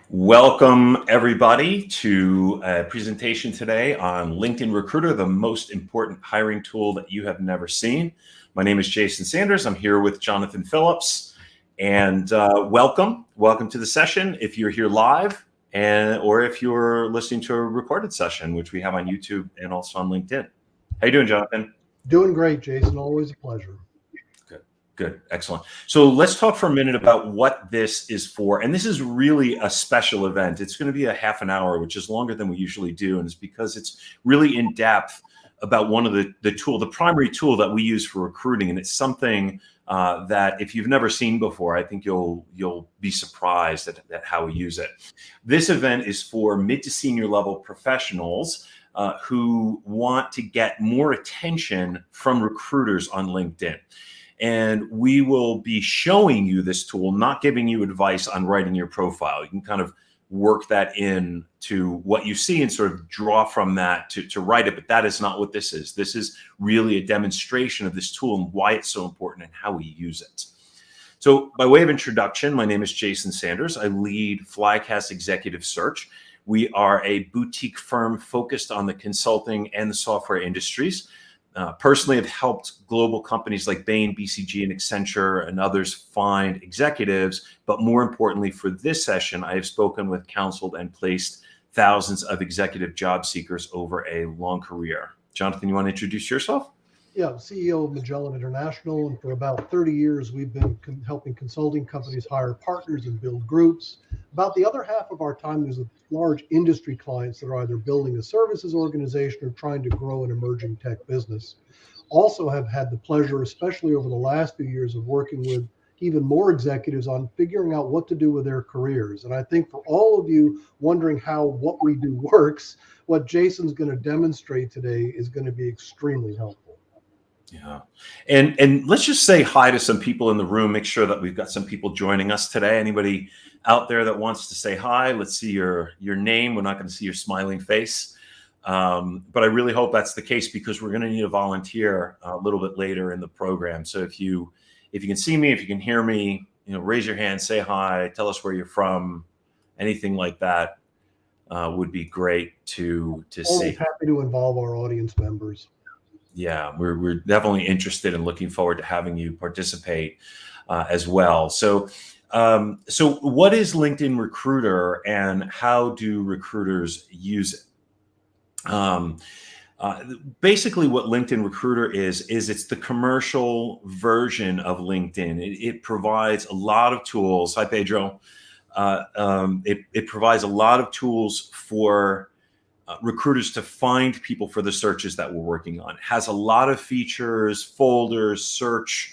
Welcome, everybody, to a presentation today on LinkedIn Recruiter, the most important hiring tool that you have never seen. My name is Jason Sanders. I'm here with Jonathan Phillips. And welcome to the session if you're here live or if you're listening to a recorded session, which we have on YouTube and also on LinkedIn. How you doing, Jonathan? Doing great, Jason. Always a pleasure. Good. Excellent. So let's talk for a minute about what this is for. And this is really a special event. It's going to be a half an hour, which is longer than we usually do. And it's because it's really in depth about one of the primary tool that we use for recruiting. And it's something that if you've never seen before, I think you'll be surprised at how we use it. This event is for mid to senior level professionals who want to get more attention from recruiters on LinkedIn. And we will be showing you this tool, not giving you advice on writing your profile. You can kind of work that in to what you see and sort of draw from that to write it. But that is not what this is. This is really a demonstration of this tool and why it's so important and how we use it. So by way of introduction, my name is Jason Sanders. I lead Flycast Executive Search. We are a boutique firm focused on the consulting and the software industries. Personally, have helped global companies like Bain, BCG, and Accenture and others find executives. But more importantly, for this session, I have spoken with, counseled, and placed thousands of executive job seekers over a long career. Jonathan, you want to introduce yourself? Yeah, I'm CEO of Magellan International, and for about 30 years, we've been helping consulting companies hire partners and build groups. About the other half of our time is with large industry clients that are either building a services organization or trying to grow an emerging tech business. Also have had the pleasure, especially over the last few years, of working with even more executives on figuring out what to do with their careers. And I think for all of you wondering how what we do works, what Jason's going to demonstrate today is going to be extremely helpful. Yeah. And let's just say hi to some people in the room. Make sure that we've got some people joining us today. Anybody out there that wants to say hi? Let's see your name. We're not going to see your smiling face. But I really hope that's the case because we're going to need a volunteer a little bit later in the program. So if you can see me, if you can hear me, raise your hand, say hi, tell us where you're from, anything like that would be great to see. Always happy to involve our audience members. Yeah, we're definitely interested and looking forward to having you participate as well. So what is LinkedIn Recruiter and how do recruiters use it? Basically, what LinkedIn Recruiter is it's the commercial version of LinkedIn. It provides a lot of tools. Hi, Pedro. It provides a lot of tools for recruiters to find people for the searches that we're working on. It has a lot of features, folders, search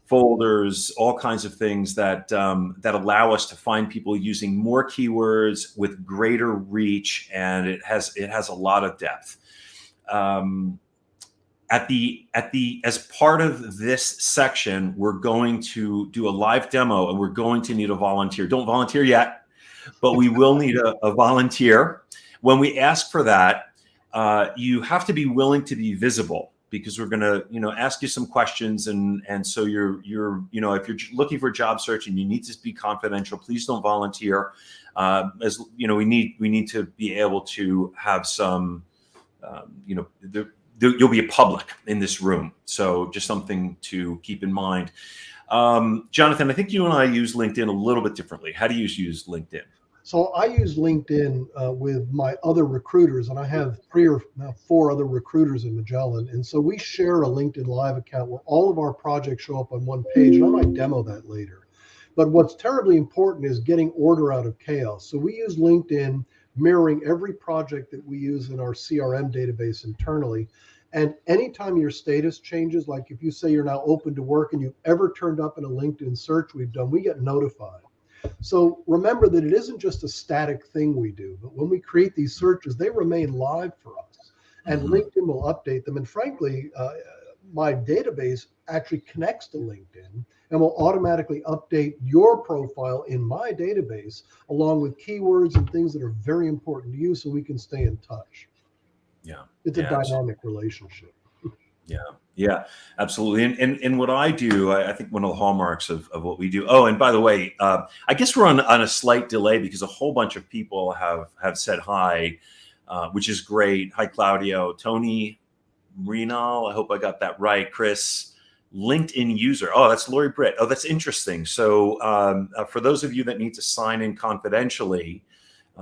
folders, all kinds of things that allow us to find people using more keywords with greater reach, and it has a lot of depth. As part of this section, we're going to do a live demo, and we're going to need a volunteer. Don't volunteer yet, but we will need a volunteer. When we ask for that, you have to be willing to be visible because we're going to, ask you some questions. And so you're, if you're looking for a job search and you need to be confidential, please don't volunteer. We need to be able to have some, you'll be a public in this room. So just something to keep in mind. Jonathan, I think you and I use LinkedIn a little bit differently. How do you use LinkedIn? So I use LinkedIn with my other recruiters, and I have 3 or 4 other recruiters in Magellan. And so we share a LinkedIn Live account where all of our projects show up on one page, and I might demo that later. But what's terribly important is getting order out of chaos. So we use LinkedIn mirroring every project that we use in our CRM database internally. And anytime your status changes, like if you say you're now open to work and you've ever turned up in a LinkedIn search we've done, we get notified. So remember that it isn't just a static thing we do, but when we create these searches, they remain live for us. And LinkedIn will update them. And frankly, my database actually connects to LinkedIn and will automatically update your profile in my database along with keywords and things that are very important to you so we can stay in touch. Yeah. It's a dynamic relationship. Yeah, yeah, absolutely. And what I do, I think one of the hallmarks of what we do. Oh, and by the way, I guess we're on a slight delay because a whole bunch of people have said hi, which is great. Hi, Claudio, Tony, Renal. I hope I got that right. Chris, LinkedIn user. Oh, that's Lori Britt. Oh, that's interesting. So for those of you that need to sign in confidentially,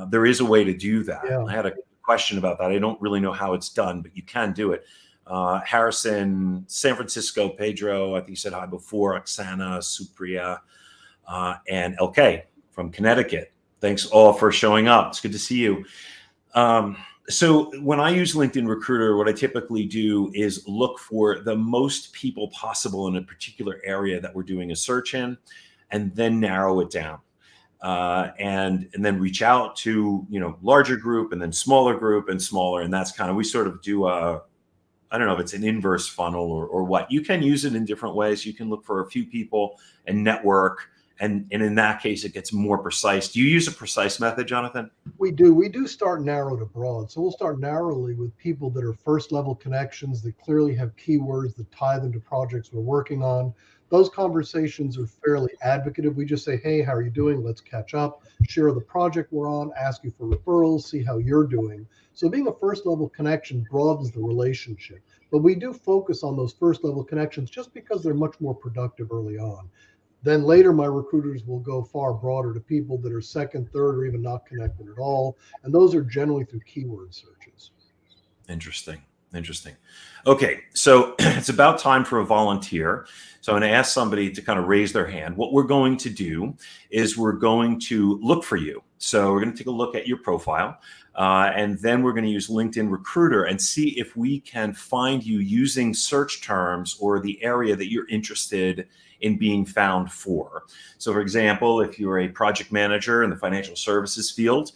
there is a way to do that. Yeah. I had a question about that. I don't really know how it's done, but you can do it. Harrison, San Francisco, Pedro, I think you said hi before, Oksana, Supriya, and LK from Connecticut. Thanks all for showing up. It's good to see you. So when I use LinkedIn Recruiter, what I typically do is look for the most people possible in a particular area that we're doing a search in, and then narrow it down. And then reach out to, larger group and then smaller group and smaller. And that's kind of, we sort of do I don't know if it's an inverse funnel or what. You can use it in different ways. You can look for a few people and network. And in that case, it gets more precise. Do you use a precise method, Jonathan? We do start narrow to broad. So we'll start narrowly with people that are first level connections that clearly have keywords that tie them to projects we're working on. Those conversations are fairly advocative. We just say, hey, how are you doing? Let's catch up, share the project we're on, ask you for referrals, see how you're doing. So being a first level connection broadens the relationship. But we do focus on those first level connections just because they're much more productive early on. Then later, my recruiters will go far broader to people that are second, third, or even not connected at all. And those are generally through keyword searches. Interesting. Okay, so it's about time for a volunteer. So I'm going to ask somebody to kind of raise their hand. What we're going to do is we're going to look for you. So we're going to take a look at your profile, and then we're going to use LinkedIn Recruiter and see if we can find you using search terms or the area that you're interested in being found for. So for example, if you're a project manager in the financial services field,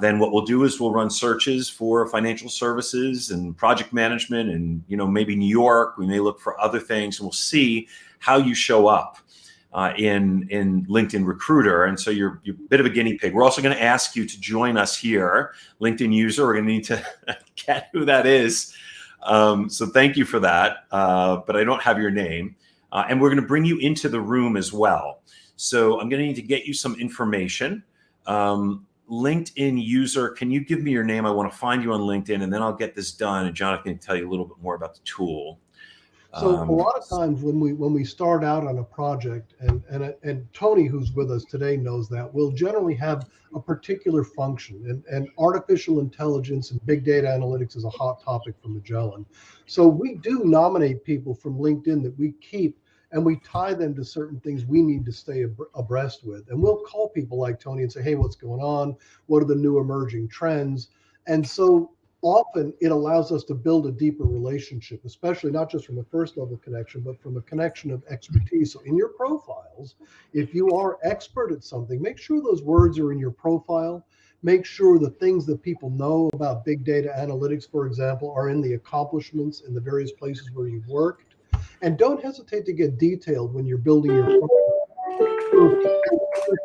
then what we'll do is we'll run searches for financial services and project management and, maybe New York. We may look for other things, and we'll see how you show up in LinkedIn Recruiter. And so you're a bit of a guinea pig. We're also going to ask you to join us here, LinkedIn user. We're going to need to get who that is. So thank you for that. But I don't have your name. And we're going to bring you into the room as well. So I'm going to need to get you some information. LinkedIn user, can you give me your name? I want to find you on LinkedIn, and then I'll get this done. And Jonathan can tell you a little bit more about the tool. So a lot of times when we start out on a project, and Tony, who's with us today, knows that we'll generally have a particular function, and artificial intelligence and big data analytics is a hot topic for Magellan. So we do nominate people from LinkedIn that we keep, and we tie them to certain things we need to stay abreast with. And we'll call people like Tony and say, hey, what's going on? What are the new emerging trends? And so often it allows us to build a deeper relationship, especially not just from a first level connection, but from a connection of expertise. So in your profiles, if you are expert at something, make sure those words are in your profile. Make sure the things that people know about big data analytics, for example, are in the accomplishments in the various places where you've worked. And don't hesitate to get detailed when you're building your profile.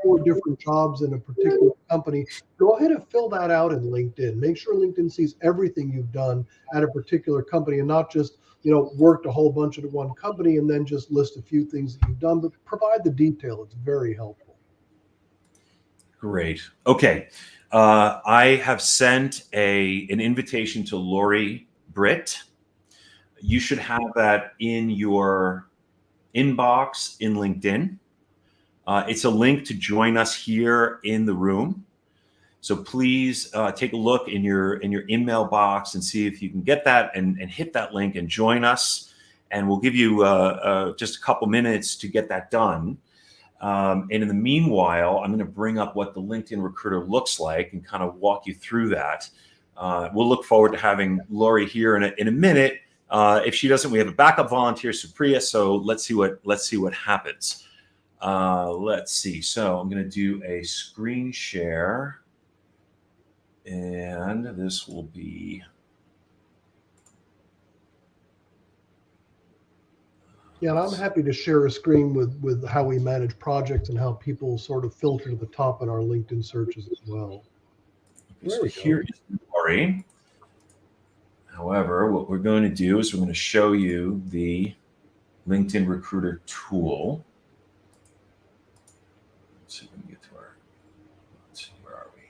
4 different jobs in a particular company, go ahead and fill that out in LinkedIn. Make sure LinkedIn sees everything you've done at a particular company, and not just, worked a whole bunch at one company and then just list a few things that you've done, but provide the detail. It's very helpful. Great. Okay. I have sent an invitation to Lori Britt. You should have that in your inbox in LinkedIn. It's a link to join us here in the room. So please take a look in your email box and see if you can get that and hit that link and join us. And we'll give you just a couple minutes to get that done. And in the meanwhile, I'm going to bring up what the LinkedIn Recruiter looks like and kind of walk you through that. We'll look forward to having Lori here in a minute. If she doesn't, we have a backup volunteer, Supriya. So let's see what happens. Let's see. So I'm going to do a screen share, and this will be. Yeah, and I'm happy to share a screen with how we manage projects and how people sort of filter to the top in our LinkedIn searches as well. So here is Lori. However, what we're going to do is we're going to show you the LinkedIn Recruiter tool. Let's see if we can get to our, let's see, where are we?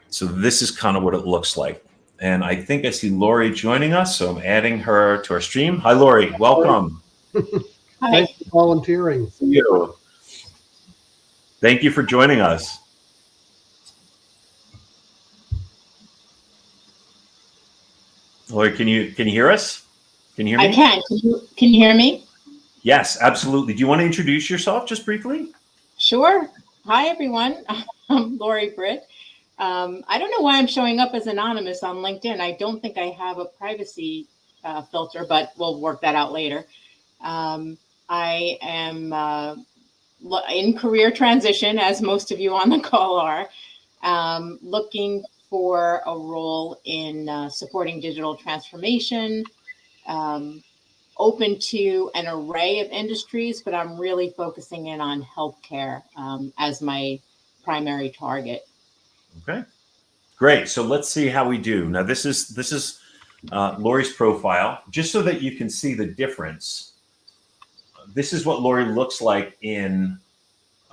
So this is kind of what it looks like. And I think I see Lori joining us, so I'm adding her to our stream. Hi, Lori. Welcome. Hi. Thanks for volunteering. Thank you for joining us. Lori, can you hear us? Can you hear me? I can. Can you hear me? Yes, absolutely. Do you want to introduce yourself just briefly? Sure. Hi, everyone. I'm Lori Britt. I don't know why I'm showing up as anonymous on LinkedIn. I don't think I have a privacy filter, but we'll work that out later. I am in career transition, as most of you on the call are, looking for a role in supporting digital transformation, open to an array of industries, but I'm really focusing in on healthcare as my primary target. Okay, great. So let's see how we do. Now, this is Lori's profile, just so that you can see the difference. This is what Lori looks like in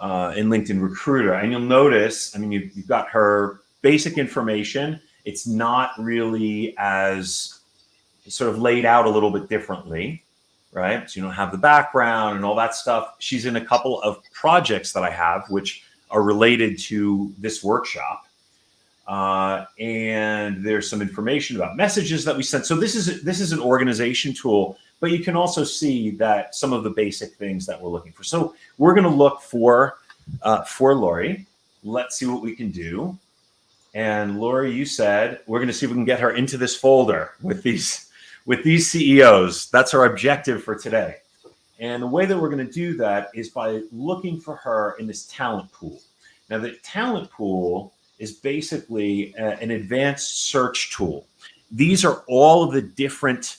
LinkedIn Recruiter, and you'll notice. I mean, you've got her basic information. It's not really as sort of laid out a little bit differently, right? So you don't have the background and all that stuff. She's in a couple of projects that I have, which are related to this workshop. And there's some information about messages that we sent. So this is an organization tool, but you can also see that some of the basic things that we're looking for. So we're going to look for Lori. Let's see what we can do. And Lori, you said we're going to see if we can get her into this folder with these CEOs. That's our objective for today. And the way that we're going to do that is by looking for her in this talent pool. Now, the talent pool is basically an advanced search tool. These are all of the different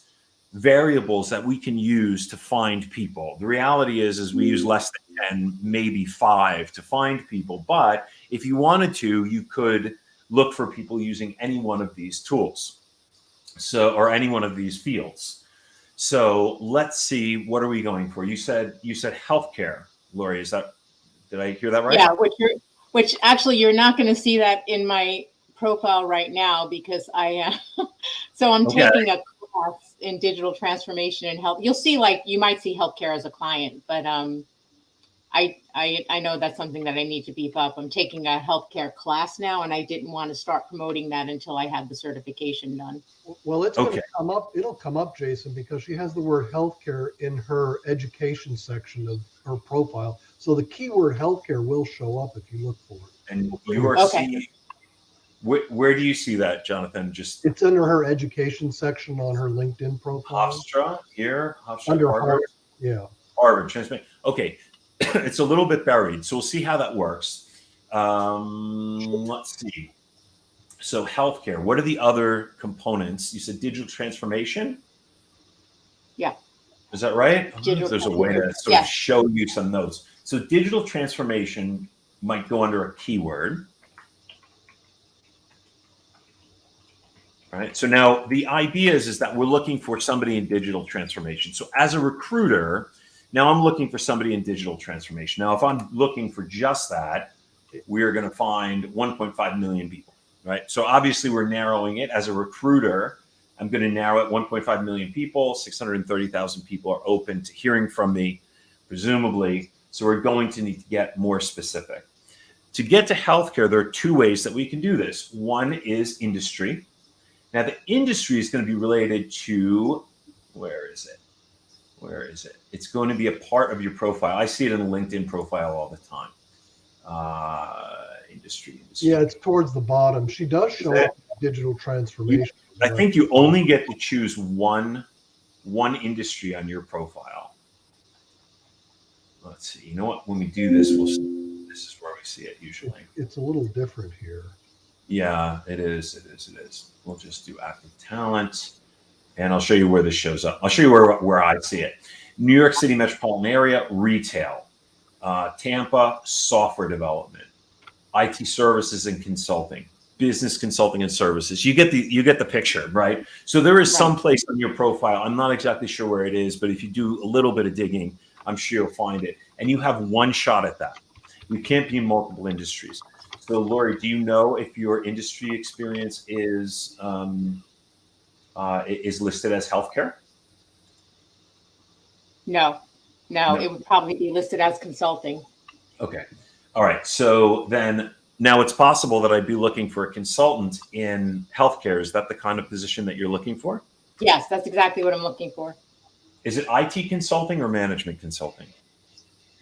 variables that we can use to find people. The reality is we use less than 10, maybe 5 to find people. But if you wanted to, you could look for people using any one of these tools. So, or any one of these fields. So let's see, what are we going for? You said healthcare, Lori. Did I hear that right? Yeah, which actually you're not going to see that in my profile right now because so I'm taking a class in digital transformation and health. You'll see, you might see healthcare as a client, but I know that's something that I need to beef up. I'm taking a healthcare class now, and I didn't want to start promoting that until I had the certification done. Well, it's going to come up. It'll come up, Jason, because she has the word healthcare in her education section of her profile. So the keyword healthcare will show up if you look for it. And you are seeing, where do you see that, Jonathan? It's under her education section on her LinkedIn profile. Hofstra here, Hofstra, under Harvard. Harvard transformation. Okay. It's a little bit buried, so we'll see how that works. Let's see. So healthcare, what are the other components? You said digital transformation? Yeah. Is that right? There's a way to sort of show you some notes. So digital transformation might go under a keyword. All right. So now the idea is that we're looking for somebody in digital transformation. So as a recruiter, now I'm looking for somebody in digital transformation. Now, if I'm looking for just that, we're going to find 1.5 million people, right? So obviously we're narrowing it. As a recruiter, I'm going to narrow it 1.5 million people, 630,000 people are open to hearing from me, presumably. So we're going to need to get more specific. To get to healthcare, there are 2 ways that we can do this. One is industry. Now, the industry is going to be related to, where is it? It's going to be a part of your profile. I see it in a LinkedIn profile all the time. Industry. Yeah, it's towards the bottom. She does show up digital transformation. I think you only get to choose one industry on your profile. Let's see. You know what? When we do this, this is where we see it usually. It's a little different here. Yeah, it is. We'll just do active talent. And I'll show you where this shows up. I'll show you where I see it. New York City metropolitan area, retail. Tampa, software development. IT services and consulting. business consulting and services. You get the picture, right? So there is some place on your profile. I'm not exactly sure where it is, but if you do a little bit of digging, I'm sure you'll find it. And you have one shot at that. You can't be in multiple industries. So Lori, do you know if your industry experience is listed as healthcare? No, it would probably be listed as consulting. Okay. All right. So then now it's possible that I'd be looking for a consultant in healthcare. Is that the kind of position that you're looking for? Yes, that's exactly what I'm looking for. Is it IT consulting or management consulting?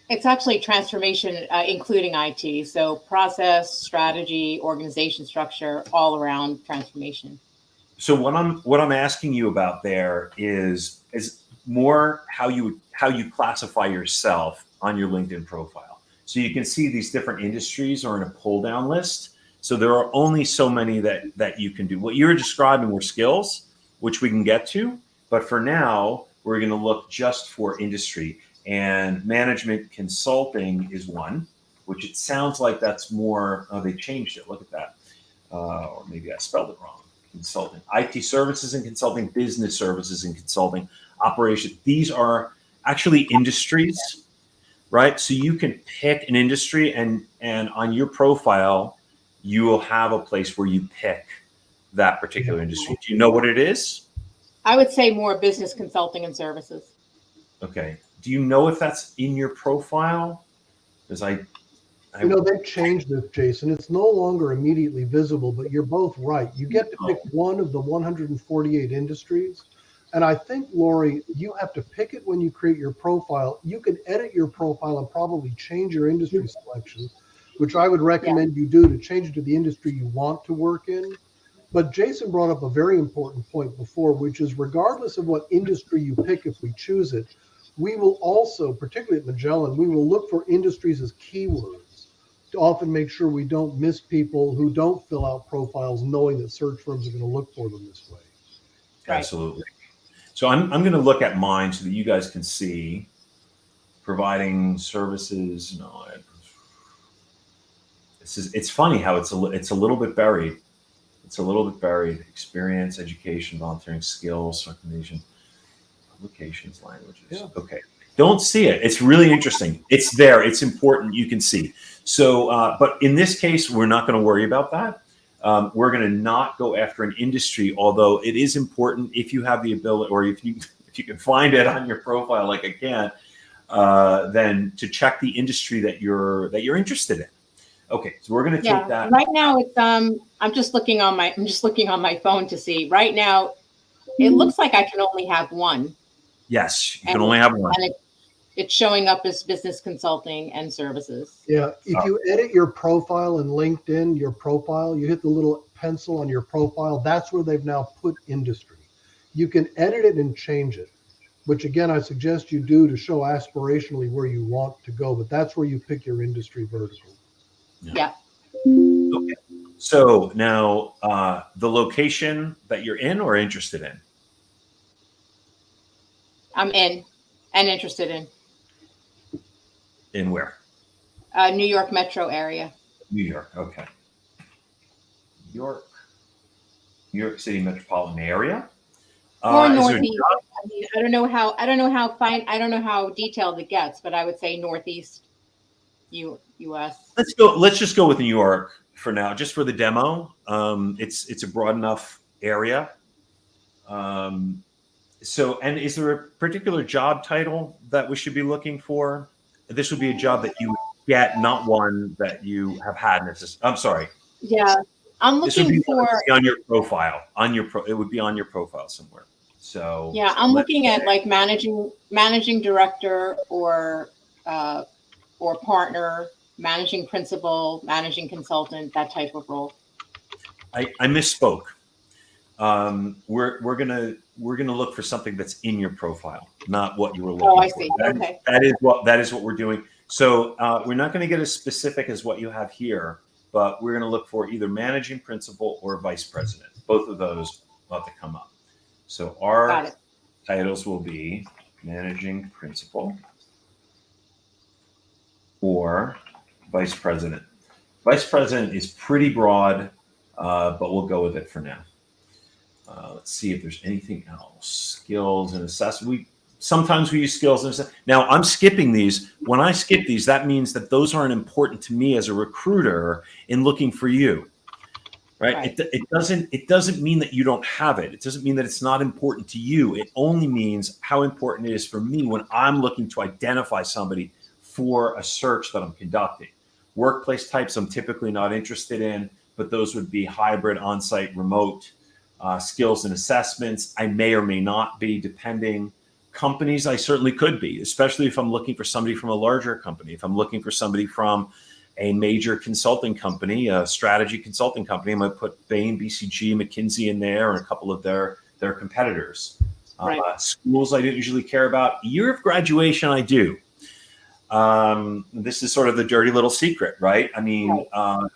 It's actually transformation, including IT. So process, strategy, organization structure, all around transformation. So what I'm asking you about there is more how you classify yourself on your LinkedIn profile. So you can see these different industries are in a pull down list. So there are only so many that you can do. What you're describing were skills, which we can get to. But for now, we're going to look just for industry. And management consulting is one, which it sounds like that's more, they changed it. Look at that. Or maybe I spelled it wrong. Consulting, IT services and consulting, business services and consulting, operations. These are actually industries, right? So you can pick an industry and on your profile, you will have a place where you pick that particular industry. Do you know what it is? I would say more business consulting and services. Okay. Do you know if that's in your profile? Because they've changed this, Jason. It's no longer immediately visible, but you're both right. You get to pick one of the 148 industries. And I think, Lori, you have to pick it when you create your profile. You can edit your profile and probably change your industry selection, which I would recommend you do to change it to the industry you want to work in. But Jason brought up a very important point before, which is regardless of what industry you pick, if we choose it, we will also, particularly at Magellan, we will look for industries as keywords to often make sure we don't miss people who don't fill out profiles knowing that search firms are going to look for them this way. Right. Absolutely. So I'm going to look at mine so that you guys can see providing services. No, it's funny how it's a little bit buried. It's a little bit buried. Experience, education, volunteering, skills, recommendation, publications, languages. Yeah. Okay. Don't see it. It's really interesting. It's there. It's important. You can see. So, but in this case, we're not going to worry about that. We're going to not go after an industry, although it is important if you have the ability, or if you can find it on your profile, like I can, then to check the industry that you're interested in. Okay, so we're going to take that. Right now, it's I'm just looking on my phone to see. Right now, it looks like I can only have one. Yes, you can only have one. And it's showing up as business consulting and services. Yeah, if you edit your profile in LinkedIn, your profile, you hit the little pencil on your profile, that's where they've now put industry. You can edit it and change it, which again, I suggest you do to show aspirationally where you want to go, but that's where you pick your industry vertical. Yeah. Okay. So now the location that you're in or interested in? I'm in and interested in. In where? New York metro area. New York. Okay. New York City metropolitan area. Or northeast. I don't know how detailed it gets, but I would say northeast U.S. Let's just go with New York for now, just for the demo. It's a broad enough area. So, and is there a particular job title that we should be looking for? This would be a job that you get, not one that you have had. I'm sorry. Yeah, I'm looking for on your profile. It would be on your profile somewhere. So yeah, I'm looking at like managing director or partner, managing principal, managing consultant, that type of role. I misspoke. We're gonna look for something that's in your profile, not what you were looking for. Oh, I see. Okay. That is what we're doing. So we're not going to get as specific as what you have here, but we're going to look for either managing principal or vice president. Both of those will have to come up. So our titles will be managing principal or vice president. Vice president is pretty broad. but we'll go with it for now. Let's see if there's anything else. Skills and assessment. Sometimes we use skills and assessment. Now I'm skipping these. When I skip these, that means that those aren't important to me as a recruiter in looking for you. Right? It doesn't mean that you don't have it. It doesn't mean that it's not important to you. It only means how important it is for me when I'm looking to identify somebody for a search that I'm conducting. Workplace types I'm typically not interested in, but those would be hybrid, on-site, remote. Skills and assessments I may or may not be, depending. Companies I certainly could be, especially if I'm looking for somebody from a larger company. If I'm looking for somebody from a major consulting company, a strategy consulting company, I might put Bain, BCG, McKinsey in there, and a couple of their competitors. Right. Schools I didn't usually care about. Year of graduation I do. This is sort of the dirty little secret, right? I mean,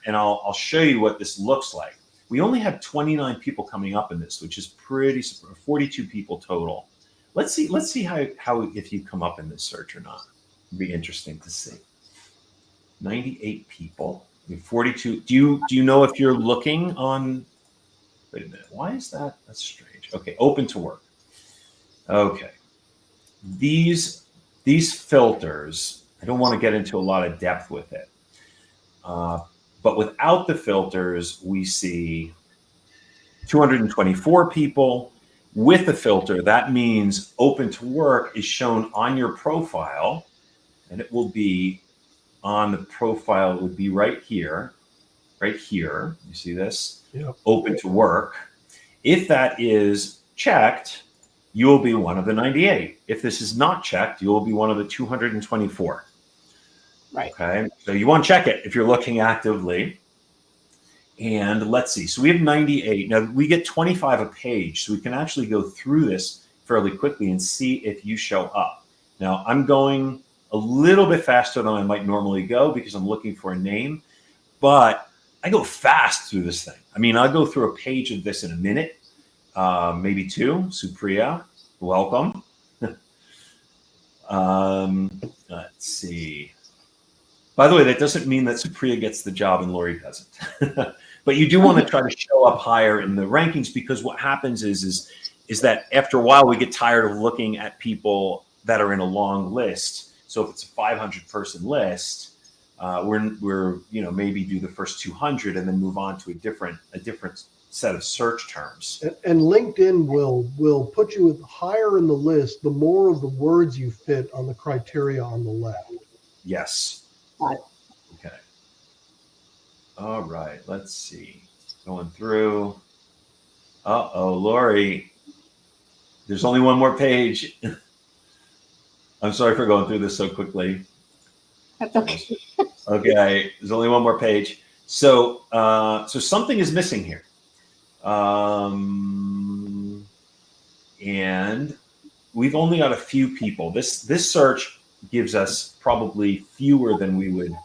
and I'll show you what this looks like. We only have 29 people coming up in this, which is pretty, 42 people total. Let's see how if you come up in this search or not. It'd be interesting to see. 98 people. 42. Do you know if you're looking on? Wait a minute. Why is that? That's strange. Okay, open to work. Okay. These filters. I don't want to get into a lot of depth with it. But without the filters, we see 224 people. With the filter, that means open to work is shown on your profile, and it will be on the profile. It would be right here. You see this? Yep. Open to work. If that is checked, you will be one of the 98. If this is not checked, you will be one of the 224. Right. Okay. So you want to check it if you're looking actively. And let's see. So we have 98. Now we get 25 a page. So we can actually go through this fairly quickly and see if you show up. Now I'm going a little bit faster than I might normally go because I'm looking for a name, but I go fast through this thing. I mean, I'll go through a page of this in a minute, maybe two. Supriya, welcome. Let's see. By the way, that doesn't mean that Supriya gets the job and Lori doesn't. But you do want to try to show up higher in the rankings, because what happens is that after a while we get tired of looking at people that are in a long list. So if it's a 500 person list, we're maybe do the first 200 and then move on to a different set of search terms. And LinkedIn will put you higher in the list the more of the words you fit on the criteria on the left. Yes. Right. Okay. All right. Let's see. Going through. Uh-oh, Lori. There's only one more page. I'm sorry for going through this so quickly. That's okay. Okay. There's only one more page. So something is missing here. And we've only got a few people. This search gives us probably fewer than we would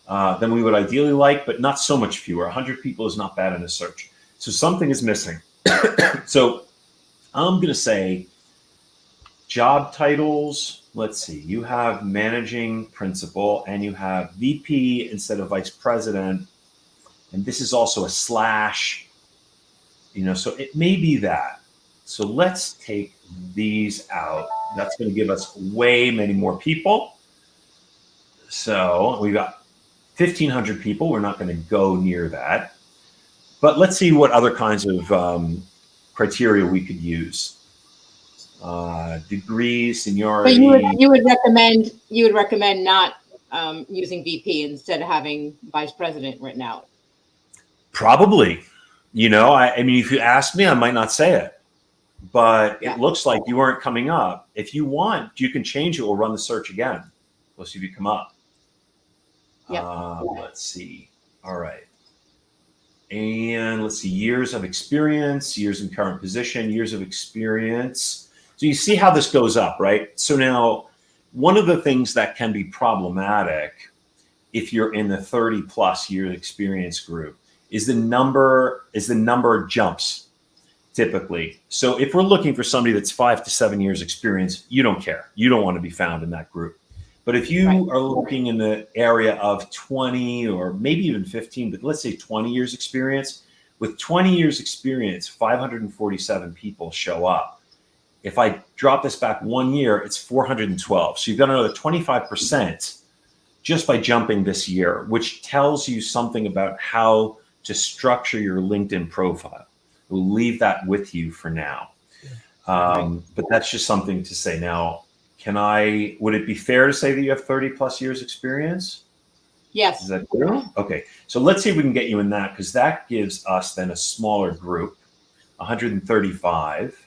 ideally like, but not so much fewer. 100 people is not bad in a search. So something is missing. So I'm going to say job titles. Let's see. You have managing principal and you have VP instead of vice president. And this is also a slash, so it may be that. So let's take these out. That's going to give us way many more people. So we've got 1,500 people. We're not going to go near that. But let's see what other kinds of criteria we could use. Degree, seniority. But you would recommend not using VP instead of having vice president written out. Probably. I mean, if you ask me, I might not say it. But it looks like you aren't coming up. If you want, you can change it. We'll run the search again. We'll see if you come up. Yeah. Let's see. All right. And let's see. Years of experience, years in current position, years of experience. So you see how this goes up, right? So now one of the things that can be problematic if you're in the 30 plus year experience group is the number jumps. Typically. So if we're looking for somebody that's 5 to 7 years experience, you don't care. You don't want to be found in that group. But if you are looking in the area of 20 or maybe even 15, but let's say 20 years experience, With 20 years experience, 547 people show up. If I drop this back 1 year, it's 412. So you've got another 25% just by jumping this year, which tells you something about how to structure your LinkedIn profile. We'll leave that with you for now. But that's just something to say. Now, would it be fair to say that you have 30 plus years experience? Yes. Is that clear? Okay. So let's see if we can get you in that, because that gives us then a smaller group, 135.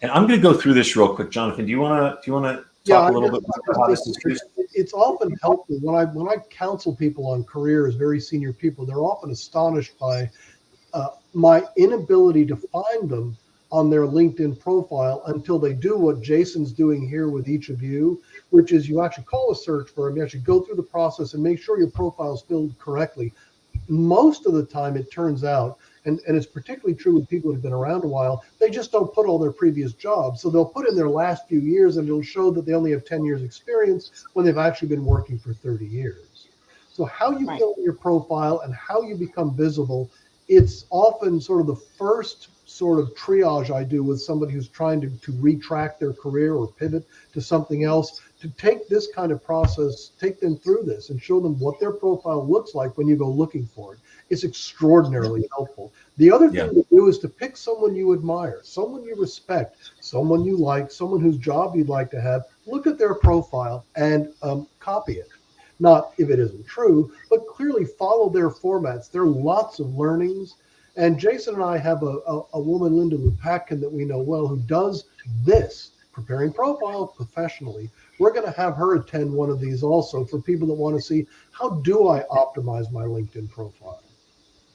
And I'm going to go through this real quick. Jonathan, do you want to talk a little bit about how this is used? It's often helpful when I counsel people on careers, very senior people. They're often astonished by my inability to find them on their LinkedIn profile until they do what Jason's doing here with each of you, which is you actually call a search firm, you actually go through the process and make sure your profile is filled correctly. Most of the time, it turns out, and it's particularly true with people who've been around a while, they just don't put all their previous jobs. So they'll put in their last few years and it'll show that they only have 10 years experience when they've actually been working for 30 years. So how you fill your profile and how you become visible, it's often sort of the first sort of triage I do with somebody who's trying to retract their career or pivot to something else, to take this kind of process, take them through this and show them what their profile looks like when you go looking for it. It's extraordinarily helpful. The other thing to do is to pick someone you admire, someone you respect, someone you like, someone whose job you'd like to have. Look at their profile and copy it. Not if it isn't true, but clearly follow their formats. There are lots of learnings. And Jason and I have a woman, Linda Lupatkin, that we know well, who does this, preparing profile professionally. We're going to have her attend one of these also for people that want to see, how do I optimize my LinkedIn profile?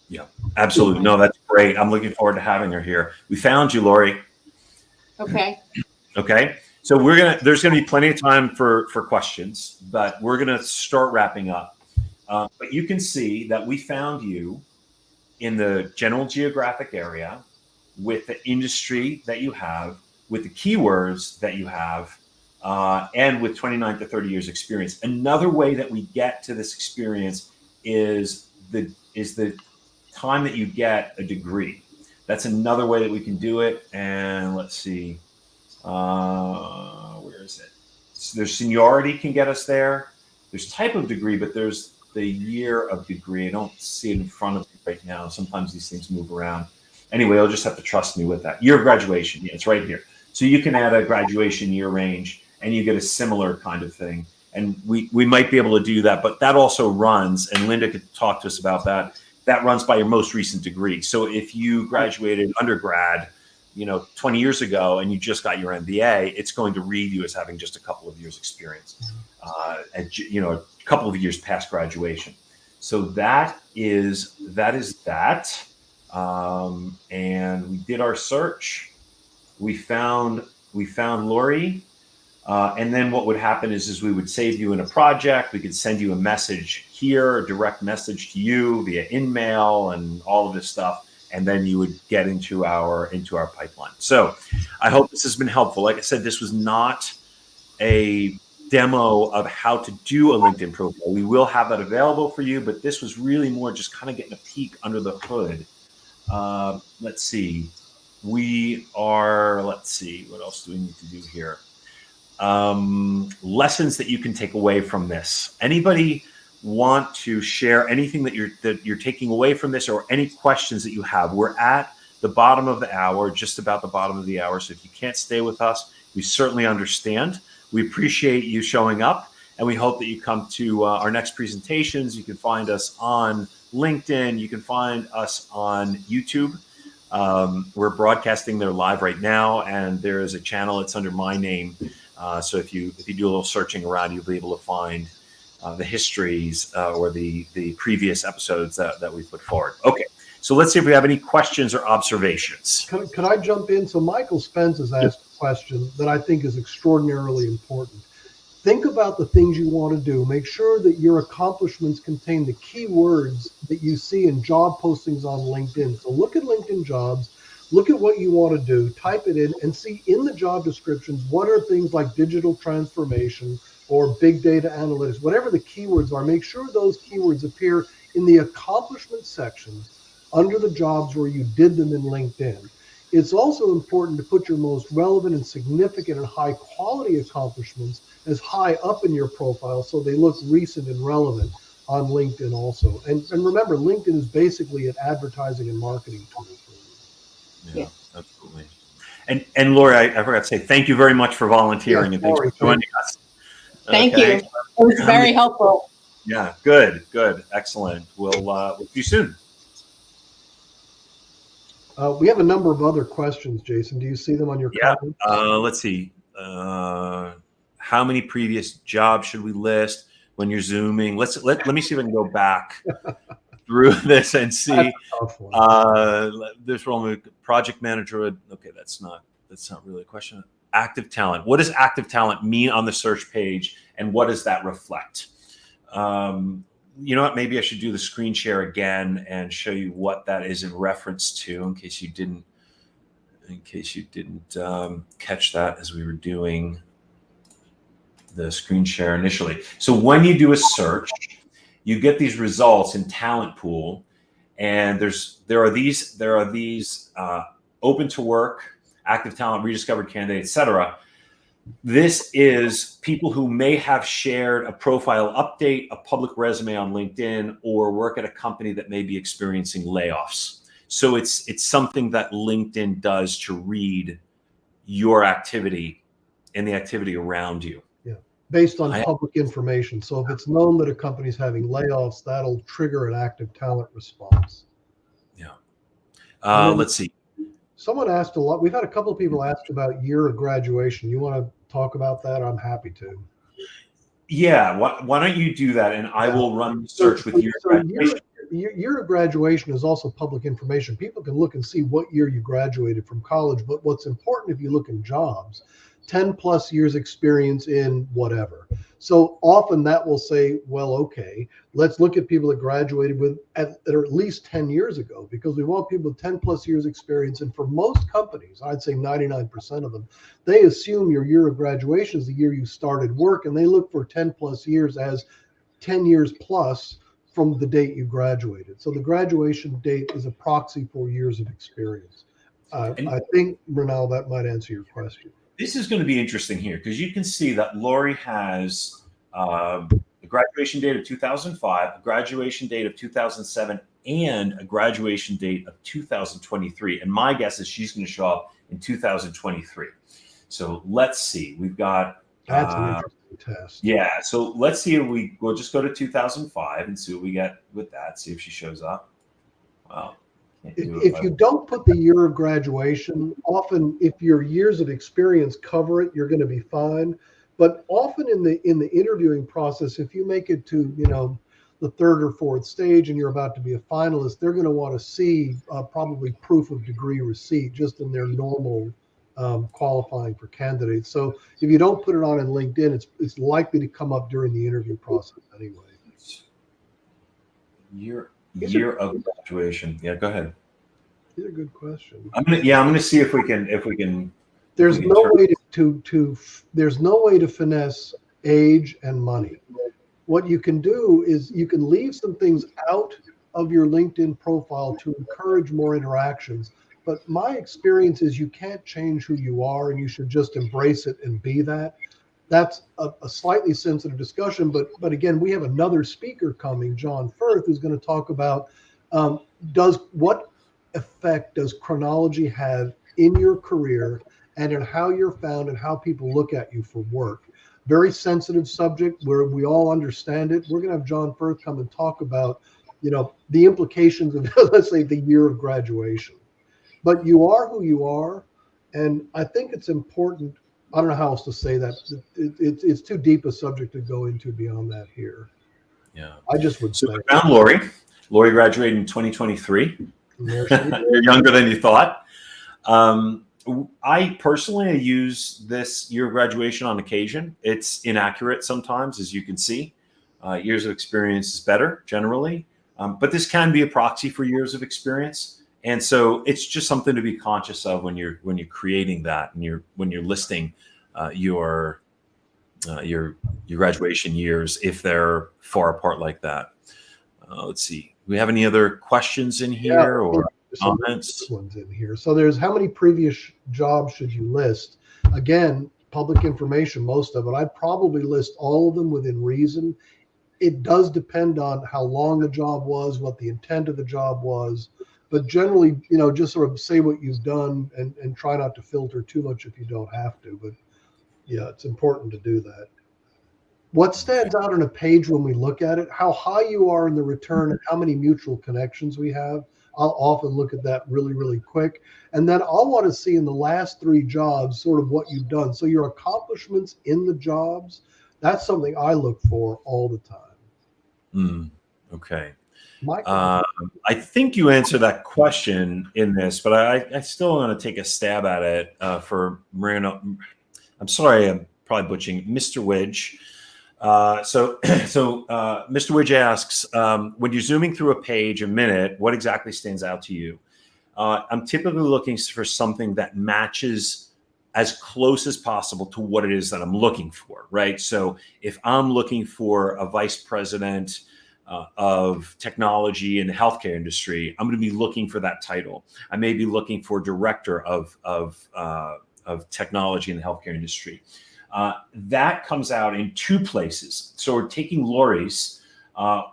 Yeah, absolutely. No, that's great. I'm looking forward to having her here. We found you, Lori. Okay. Okay. So there's going to be plenty of time for questions, but we're going to start wrapping up. But you can see that we found you in the general geographic area with the industry that you have, with the keywords that you have, and with 29 to 30 years experience. Another way that we get to this experience is the time that you get a degree. That's another way that we can do it. And let's see, where is it? So there's seniority can get us there. There's type of degree, but there's the year of degree. I don't see it in front of me right now. Sometimes these things move around. Anyway, you'll just have to trust me with that. Year of graduation. Yeah, it's right here. So you can add a graduation year range and you get a similar kind of thing. And we might be able to do that, but that also runs, and Linda could talk to us about that. That runs by your most recent degree. So if you graduated undergrad, 20 years ago and you just got your MBA, it's going to read you as having just a couple of years experience, and a couple of years past graduation. So that is that. And we did our search. We found Lori. And then what would happen is we would save you in a project. We could send you a message here, a direct message to you via InMail and all of this stuff. And then you would get into our pipeline. So I hope this has been helpful. Like I said, this was not a demo of how to do a LinkedIn profile. We will have that available for you, but this was really more just kind of getting a peek under the hood. Let's see. Let's see. What else do we need to do here? Lessons that you can take away from this. Anybody want to share anything that you're taking away from this, or any questions that you have? We're at the bottom of the hour, just about the bottom of the hour. So if you can't stay with us, we certainly understand. We appreciate you showing up, and we hope that you come to our next presentations. You can find us on LinkedIn. You can find us on YouTube. We're broadcasting there live right now, and there is a channel. It's under my name. So if you do a little searching around, you'll be able to find the histories or the previous episodes that we put forward. Okay, so let's see if we have any questions or observations. Could I jump in? So Michael Spence has asked a question that I think is extraordinarily important. Think about the things you want to do. Make sure that your accomplishments contain the keywords that you see in job postings on LinkedIn. So look at LinkedIn jobs, look at what you want to do, type it in, and see in the job descriptions what are things like digital transformation or big data analytics, whatever the keywords are. Make sure those keywords appear in the accomplishment sections under the jobs where you did them in LinkedIn. It's also important to put your most relevant and significant and high quality accomplishments as high up in your profile so they look recent and relevant on LinkedIn also. And remember, LinkedIn is basically an advertising and marketing tool for you. Yeah, absolutely. And Lori, I forgot to say thank you very much for volunteering, and thanks Lori, for joining us. Thank you. It was very helpful. Yeah, good, excellent. We'll see you soon. We have a number of other questions, Jason. Do you see them on your comments? Let's see. How many previous jobs should we list when you're zooming? Let me see if I can go back through this and see. This role, project manager. Okay, that's not really a question. Active talent. What does active talent mean on the search page, and what does that reflect? You know what? Maybe I should do the screen share again and show you what that is in reference to, in case you didn't catch that as we were doing the screen share initially. So when you do a search, you get these results in Talent Pool, and there are these open to work, active talent, rediscovered candidate, etc. This is people who may have shared a profile update, a public resume on LinkedIn, or work at a company that may be experiencing layoffs. So it's something that LinkedIn does to read your activity and the activity around you. Yeah, based on public information. So if it's known that a company's having layoffs, that'll trigger an active talent response. Yeah. Let's see. Someone asked a lot. We've had a couple of people ask about year of graduation. You want to talk about that? I'm happy to. Yeah. Why don't you do that, and I will run the search with you. Year of graduation is also public information. People can look and see what year you graduated from college. But what's important, if you look in jobs, 10 plus years experience in whatever. So often that will say, well, okay, let's look at people that graduated with at least 10 years ago, because we want people with 10 plus years experience. And for most companies, I'd say 99% of them, they assume your year of graduation is the year you started work, and they look for 10 plus years as 10 years plus from the date you graduated. So the graduation date is a proxy for years of experience. I think, Renal, that might answer your question. This is going to be interesting here, because you can see that Lori has a graduation date of 2005, a graduation date of 2007, and a graduation date of 2023. And my guess is she's going to show up in 2023. So let's see. We've got... That's an interesting test. Yeah. So let's see if we'll just go to 2005 and see what we get with that. See if she shows up. Well, if you don't put the year of graduation, often if your years of experience cover it, you're going to be fine. But often in the interviewing process, if you make it to the third or fourth stage and you're about to be a finalist, they're going to want to see probably proof of degree receipt just in their normal qualifying for candidates. So if you don't put it on in LinkedIn, it's likely to come up during the interview process anyway. Year of graduation. Yeah, go ahead. These are good questions. I'm gonna see if we can. There's no way to finesse age and money. What you can do is you can leave some things out of your LinkedIn profile to encourage more interactions. But my experience is you can't change who you are, and you should just embrace it and be that. That's a slightly sensitive discussion, but again, we have another speaker coming, John Firth, who's going to talk about what effect does chronology have in your career and in how you're found and how people look at you for work. Very sensitive subject where we all understand it. We're going to have John Firth come and talk about, the implications of, let's say, the year of graduation. But you are who you are, and I think it's important. I don't know how else to say that. It's too deep a subject to go into beyond that here. Yeah. I just would say. So we found Lori. Lori graduated in 2023. You're younger than you thought. I personally use this year of graduation on occasion. It's inaccurate sometimes, as you can see. Years of experience is better generally, but this can be a proxy for years of experience. And so it's just something to be conscious of when you're creating that and when you're listing your graduation years, if they're far apart like that. Let's see. Do we have any other questions in here or some comments? ones in here. So there's how many previous jobs should you list? Again, public information, most of it. I'd probably list all of them within reason. It does depend on how long the job was, what the intent of the job was. But generally, just sort of say what you've done and try not to filter too much if you don't have to. But yeah, it's important to do that. What stands out on a page when we look at it, how high you are in the return and how many mutual connections we have. I'll often look at that really, really quick. And then I'll want to see in the last 3 jobs sort of what you've done. So your accomplishments in the jobs, that's something I look for all the time. Okay. Michael. I think you answered that question in this, but I still want to take a stab at it for Marino. I'm sorry, I'm probably butchering Mr. Widge. So Mr. Widge asks, when you're zooming through a page a minute, what exactly stands out to you? I'm typically looking for something that matches as close as possible to what it is that I'm looking for, right? So if I'm looking for a vice president of technology in the healthcare industry, I'm going to be looking for that title. I may be looking for director of technology in the healthcare industry. That comes out in 2 places. So we're taking Lori's,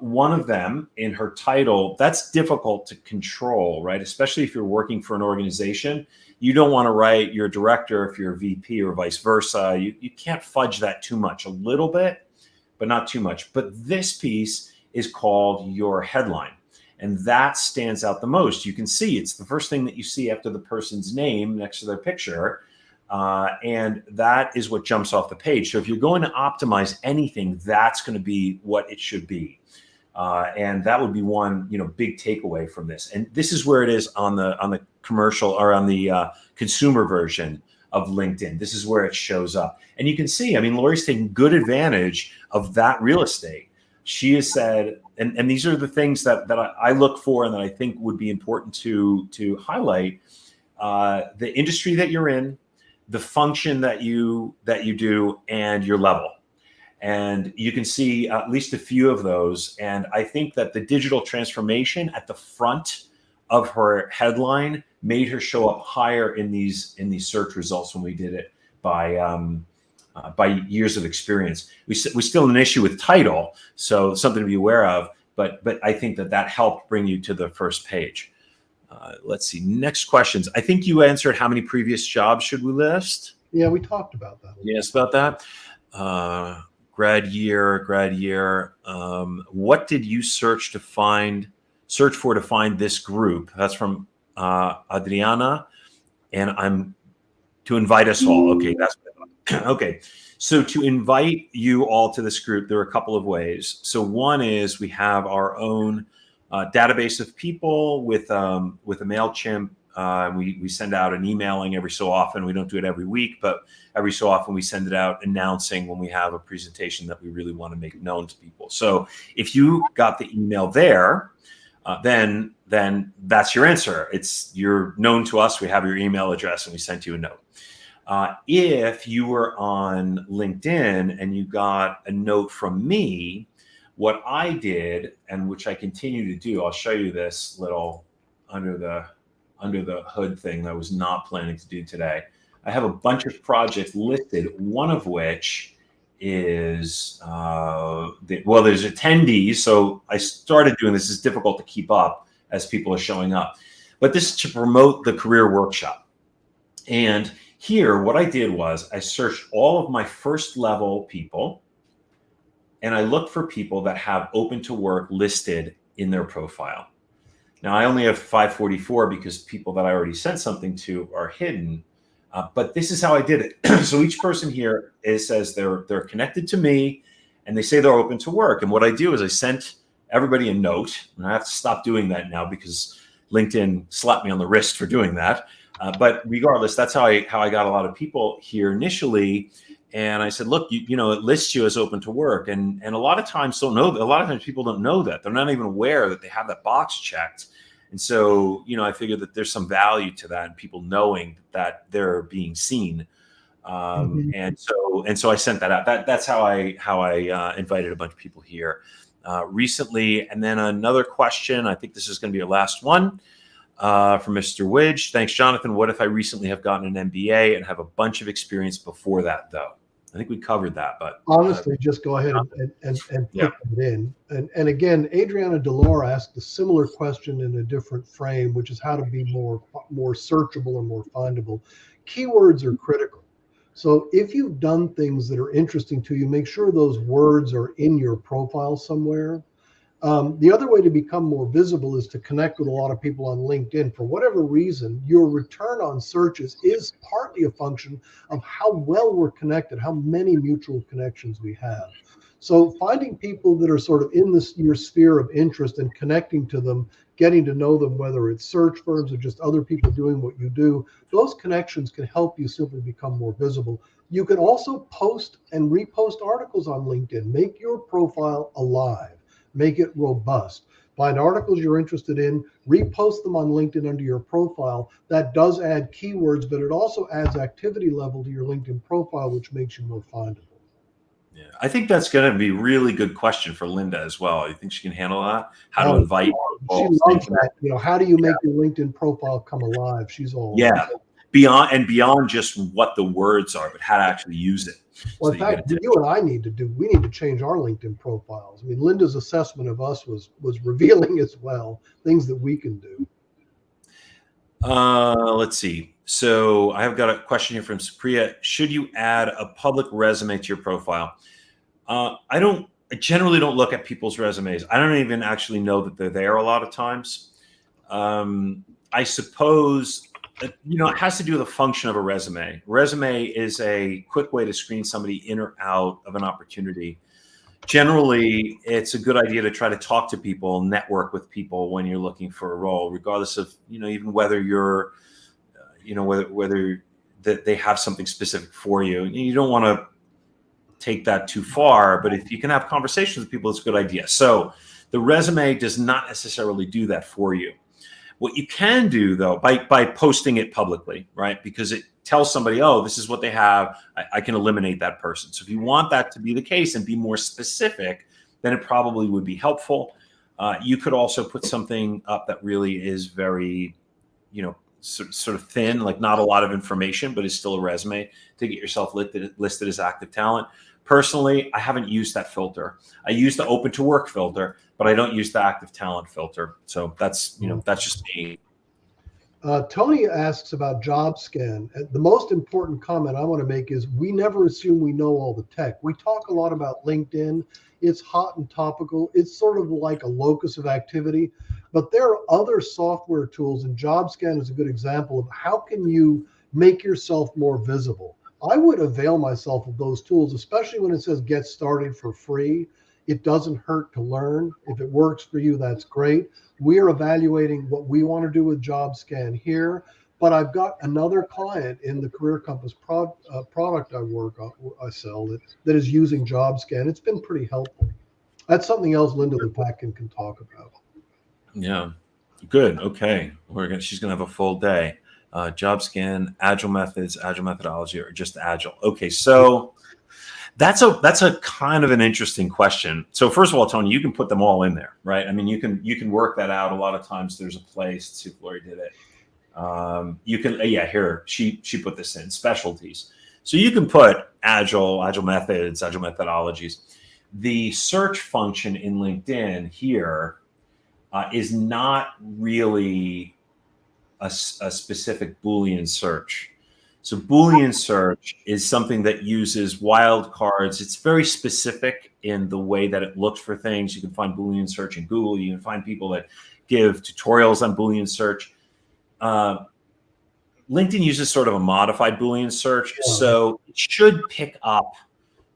one of them in her title, that's difficult to control, right? Especially if you're working for an organization. You don't want to write your director if you're a VP or vice versa. You can't fudge that too much, a little bit, but not too much. But this piece is called your headline. And that stands out the most. You can see it's the first thing that you see after the person's name next to their picture. And that is what jumps off the page. So if you're going to optimize anything, that's going to be what it should be. And that would be one, big takeaway from this. And this is where it is on the commercial or on the consumer version of LinkedIn. This is where it shows up. And you can see, Lori's taking good advantage of that real estate. She has said, and these are the things that I look for and that I think would be important to highlight, the industry that you're in, the function that you do, and your level. And you can see at least a few of those. And I think that the digital transformation at the front of her headline made her show up higher in these search results when we did it by years of experience. We still have an issue with title, so something to be aware of. But I think that helped bring you to the first page. Let's see. Next questions. I think you answered how many previous jobs should we list? Yeah, we talked about that. Yes, about that. Grad year. What did you search for to find this group? That's from Adriana, and I'm to invite us all. Okay, that's okay. So to invite you all to this group, there are a couple of ways. So one is we have our own database of people with a MailChimp. We send out an emailing every so often. We don't do it every week, but every so often we send it out announcing when we have a presentation that we really want to make known to people. So if you got the email there, then that's your answer. You're known to us. We have your email address and we sent you a note. If you were on LinkedIn and you got a note from me, what I did, and which I continue to do, I'll show you this little under the hood thing that I was not planning to do today. I have a bunch of projects listed, one of which is, there's attendees. So I started doing this. It's difficult to keep up as people are showing up. But this is to promote the career workshop. And here, what I did was I searched all of my first level people, and I looked for people that have open to work listed in their profile. Now, I only have 544 because people that I already sent something to are hidden, but this is how I did it. So each person here says they're connected to me, and they say they're open to work. And what I do is I sent everybody a note, and I have to stop doing that now because LinkedIn slapped me on the wrist for doing that. But regardless, that's how I got a lot of people here initially. And I said, look, it lists you as open to work. And a lot of times people don't know that. They're not even aware that they have that box checked. And so, I figured that there's some value to that and people knowing that they're being seen. And so I sent that out. That's how I invited a bunch of people here. recently. And then another question, I think this is going to be your last one, from Mr. Widge. Thanks, Jonathan. What if I recently have gotten an MBA and have a bunch of experience before that, though? I think we covered that, but honestly, just go ahead and put it in. And again, Adriana Delore asked a similar question in a different frame, which is how to be more searchable or more findable. Keywords are critical. So if you've done things that are interesting to you, make sure those words are in your profile somewhere. The other way to become more visible is to connect with a lot of people on LinkedIn. For whatever reason, your return on searches is partly a function of how well we're connected, how many mutual connections we have. So finding people that are sort of in your sphere of interest and connecting to them, getting to know them, whether it's search firms or just other people doing what you do, those connections can help you simply become more visible. You can also post and repost articles on LinkedIn. Make your profile alive. Make it robust. Find articles you're interested in, repost them on LinkedIn under your profile. That does add keywords, but it also adds activity level to your LinkedIn profile, which makes you more findable. Yeah, I think that's going to be a really good question for Linda as well. You think she can handle that? How to invite people? She loves that. How do you make your LinkedIn profile come alive? She's all beyond just what the words are, but how to actually use it. Well, in fact, you and I need to change our LinkedIn profiles. I mean, Linda's assessment of us was revealing as well, things that we can do. Let's see. So I have got a question here from Supriya. Should you add a public resume to your profile? I generally don't look at people's resumes. I don't even actually know that they're there a lot of times. I suppose, it has to do with the function of a resume. Resume is a quick way to screen somebody in or out of an opportunity. Generally, it's a good idea to try to talk to people, network with people when you're looking for a role, regardless of, even whether you're, whether that they have something specific for you. You don't want to take that too far, but if you can have conversations with people, it's a good idea. So the resume does not necessarily do that for you. What you can do, though, by posting it publicly, right? Because it tells somebody, oh, this is what they have. I can eliminate that person. So if you want that to be the case and be more specific, then it probably would be helpful. You could also put something up that really is very, sort of thin, like not a lot of information, but is still a resume to get yourself listed as active talent. Personally, I haven't used that filter. I use the open to work filter, but I don't use the active talent filter. So that's, that's just me. Tony asks about JobScan. The most important comment I want to make is we never assume we know all the tech. We talk a lot about LinkedIn. It's hot and topical. It's sort of like a locus of activity, but there are other software tools, and JobScan is a good example of how can you make yourself more visible. I would avail myself of those tools, especially when it says get started for free. It doesn't hurt to learn. If it works for you, that's great. We're evaluating what we want to do with JobScan here, but I've got another client in the Career Compass product I sell that is using JobScan. It's been pretty helpful. That's something else Linda Lupakin can talk about. Yeah, good. Okay, she's gonna have a full day. JobScan, Agile methods, Agile methodology, or just Agile. Okay, so that's a kind of an interesting question. So first of all, Tony, you can put them all in there, right? I mean, you can work that out. A lot of times there's a place. Let's see if Lori did it. You can, here, she put this in, specialties. So you can put Agile methods, Agile methodologies. The search function in LinkedIn here is not really a specific Boolean search. So Boolean search is something that uses wildcards. It's very specific in the way that it looks for things. You can find Boolean search in Google. You can find people that give tutorials on Boolean search. LinkedIn uses sort of a modified Boolean search. So it should pick up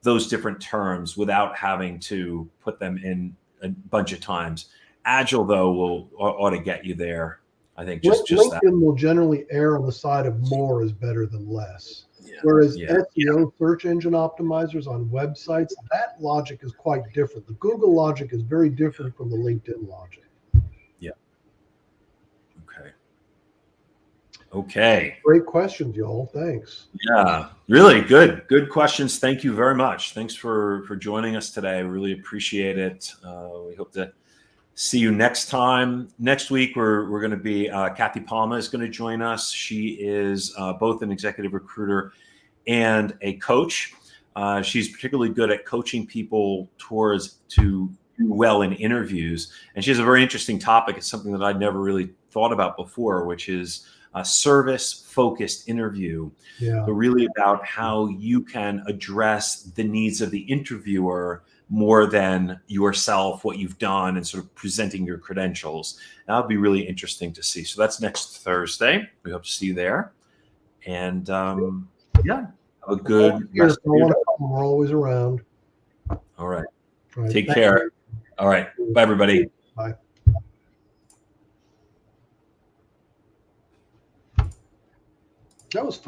those different terms without having to put them in a bunch of times. Agile, though, ought to get you there. I think just LinkedIn that. will generally err on the side of more is better than less. Whereas SEO, search engine optimizers on websites, that logic is quite different. The Google logic is very different from the LinkedIn logic. Yeah. Okay. Okay. Great questions, y'all. Thanks. Yeah, really good questions. Thank you very much. Thanks for joining us today. I really appreciate it. We hope to see you next time. Next week, we're going to be Kathy Palma is going to join us. She is both an executive recruiter and a coach. She's particularly good at coaching people to do well in interviews. And she has a very interesting topic. It's something that I'd never really thought about before, which is a service-focused interview. Yeah. So really about how you can address the needs of the interviewer more than yourself, what you've done, and sort of presenting your credentials. That would be really interesting to see. So that's next Thursday. We hope to see you there. And yeah, have a good rest of your day. We're always around. All right. All right. Take care. All right. Bye, everybody. Bye. That was fun.